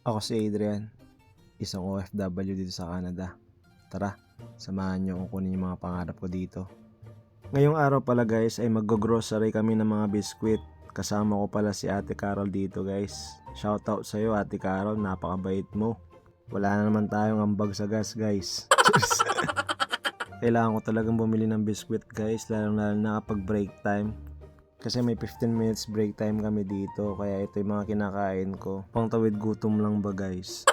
Ako si Adrian, isang OFW dito sa Canada. Tara, samahan niyo kung kunin yung mga pangarap ko dito. Ngayong araw pala guys ay mag-grocery kami ng mga biskwit. Kasama ko pala si Ate Carol dito guys. Shoutout sa'yo Ate Carol, napakabait mo. Wala na naman tayong ambag sa gas guys. Kailangan ko talagang bumili ng biskwit guys, lalo na kapag break time. Kasi may 15 minutes break time kami dito, kaya ito yung mga kinakain ko. Pangtawid gutom lang ba guys?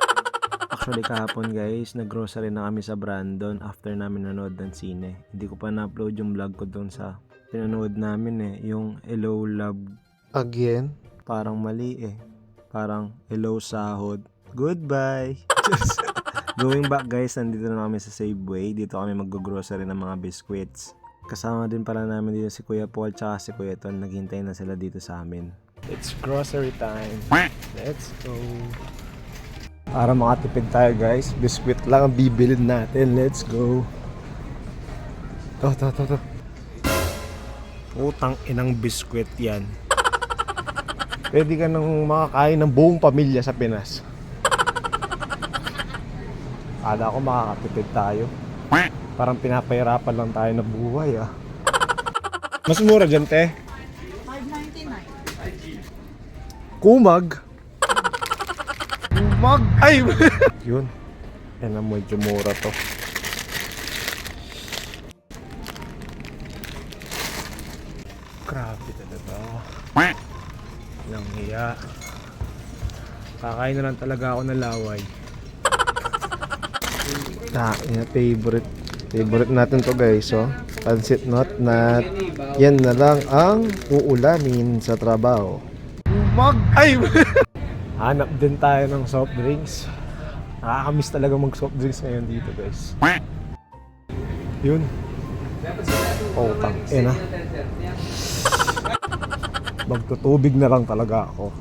Actually kahapon guys, naggrocery na kami sa Brandon after namin nanood ng sine. Hindi ko pa na-upload yung vlog ko doon sa pinanood namin yung Hello Love Again. Parang mali Parang Hello Sahod Goodbye. Going back guys, nandito na kami sa Safeway. Dito kami mag-grocery ng mga biscuits. Kasama din pala namin dito si Kuya Paul tsaka si Kuya Ton. Naghintay na sila dito sa amin. It's grocery time. Let's go. Para makatipid tayo guys, biscuit lang ang bibilin natin. Let's go. To. Utang inang biscuit yan. Pwede ka nang makakain ng buong pamilya sa Pinas. Kala ko makakatipid tayo. Parang pinapahirapan lang tayo na buhay Mas mura dyan, te? $5.99. Kumag? Kumag? Ay! Yun. Yan ang medyo mura to. Grabe talaga. Nang hiya. Kakain na lang talaga ako ng laway. Favorite natin to guys, Pansit not. Yan na lang ang uulamin sa trabaho. Ay! Hanap din tayo ng soft drinks. Nakakamiss talaga mag soft drinks ngayon dito guys. Yun. Tang magtutubig na lang talaga ako.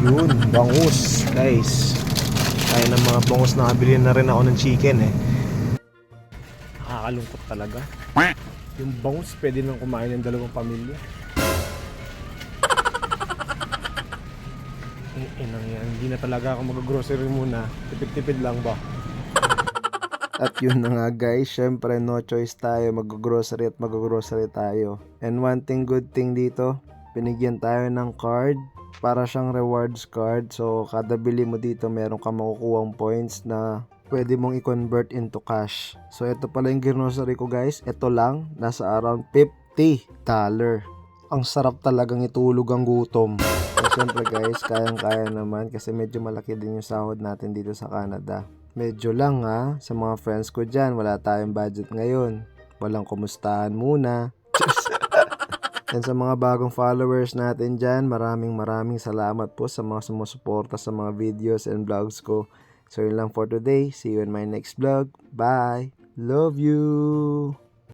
Yun, bangus guys. Kaya ng mga bangus, nakabili na rin ako ng chicken Nakakalungkot talaga. Yung bangus, pwede nang kumain ng dalawang pamilya. Inang yan, hindi na talaga ako mag-grocery muna. Tipid-tipid lang ba? At yun na nga guys, syempre no choice tayo, mag-grocery tayo. And one good thing dito, binigyan tayo ng card. Para siyang rewards card. So kada bili mo dito meron ka makukuhang points na pwede mong i-convert into cash. So ito pala yung grocery ko guys. Ito lang, nasa around $50. Ang sarap talagang itulog ang gutom. So syempre guys, kayang-kaya naman kasi medyo malaki din yung sahod natin dito sa Canada. Medyo lang sa mga friends ko dyan, wala tayong budget ngayon. Walang kumustahan muna. And sa mga bagong followers natin dyan, maraming salamat po sa mga sumusuporta sa mga videos and vlogs ko. So yun lang for today. See you in my next vlog. Bye! Love you!